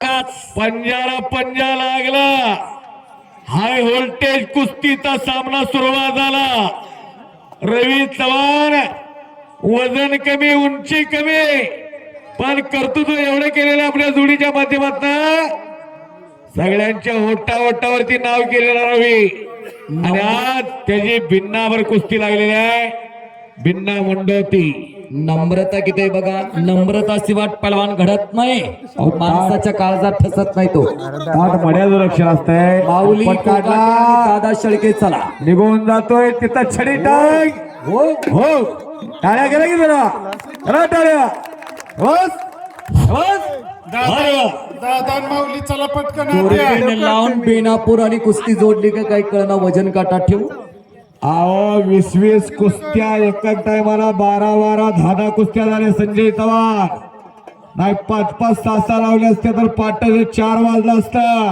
पंजाला पंजा लागला. High voltage कुस्तीचा सामना सुरुवात झाला. रवी चव्हाण वजन कमी उंची कमी पण कर्तृत्व एवढे केलेले आपल्या जोडीच्या माध्यमातून सगळ्यांच्या ओटावरती नाव केलेला रवी आणि आज त्याची भिन्नावर कुस्ती लागलेली आहे. भिन्ना मंडोती नम्रता किती आहे बघा. नम्रता शिवाट पलवान घडत नाही. माणसाच्या काळजात ठसत नाही तो. ताट मड्याचं लक्ष असतंय. माऊली काढला दादा शेळके चला निघून जातोय तिथं छडी टाक. हो हो टाळ्या गेल्या की जरा टाळ्या. दादा माऊली चला पटकन जोडीने लावून बेनापूर आणि कुस्ती जोडली का काही कळना. वजन काटा ठेवू. अहो 20-20 कुस्त्या एका टायमाला 12-12 10 कुस्त्या झाल्या संजय चव्हाण. नाही 5-5 6 लावले असते तर पाटाचे 4 वाजला असता.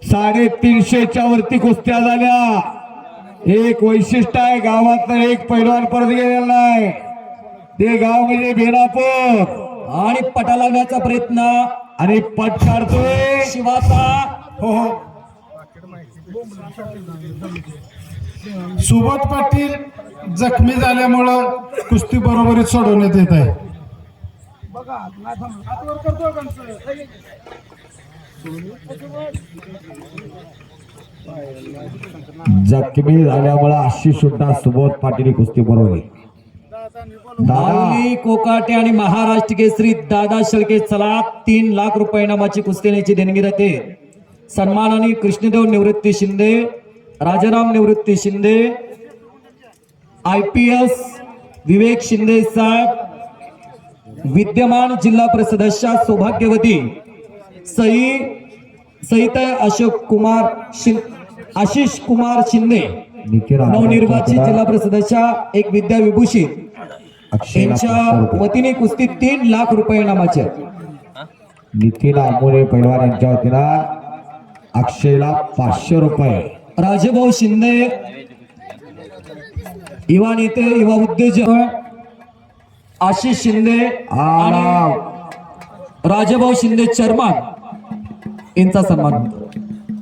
350च्या वरती कुस्त्या झाल्या. एक वैशिष्ट्य आहे गावात एक पैलवान परत गेलेला नाही. ते गाव म्हणजे बेनापूर. आणि पटा लावण्याचा प्रयत्न आणि पट काढतोय शिवाचा. हो सुबोध पाटील जखमी झाल्यामुळं कुस्ती बरोबरीत सोडवण्यात येत आहे. जखमी झाल्यामुळे अशी सुद्धा सुबोध पाटील कुस्ती बरोबर. माऊली कोकाटे आणि महाराष्ट्र केसरी दादा शेळके चला 3 लाख रुपये नामाची कुस्तीची देणगी राहते. सन्मानाने कृष्णदेव निवृत्ती शिंदे, राजाराम निवृत्ती शिंदे, IPS विवेक शिंदे साहेब, विद्यमान जिल्हा परिषद सदस्य सौभाग्यवती सहित आशिष कुमार शिंदे, नवनिर्वाचित जिल्हा परिषद सदस्य एक विद्या विभूषित यांच्या वतीने कुस्ती 3 लाख रुपये नामाचे. नितीन आंबोरे पैलवान यांच्या वतीनं अक्षयला 500 रुपये. राजभाऊ शिंदे युवा नेते युवा उद्योजक आशिष शिंदे आणि राजभाऊ शिंदे चेअरमन यांचा सन्मान.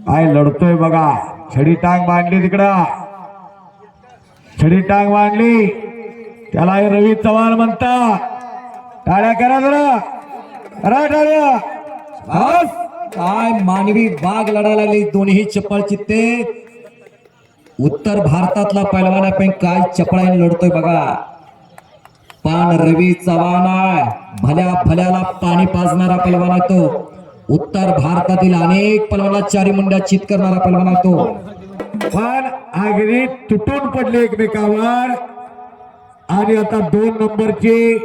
काय लढतोय बघा. छडी टांग मांडली तिकडं. छडी टांग मांडली त्याला रवी चव्हाण म्हणता. टाळ्या करा जरा. करा टाळ्या. काय मानवी वाघ लढायला लागले दोन्ही चपळ चित्ते. उत्तर भारतातला पैलवानापैकी काय चपळाने लढतोय बघा. पण रवी चव्हाण भल्या भल्याला पाणी पाजणारा पैलवान आहे तो. उत्तर भारतातील अनेक पैलवानात 4 मुंड्या चित करणारा पैलवान आहे तो. पण आगरी तुटून पडले एकमेकावर आणि आता 2 नंबरची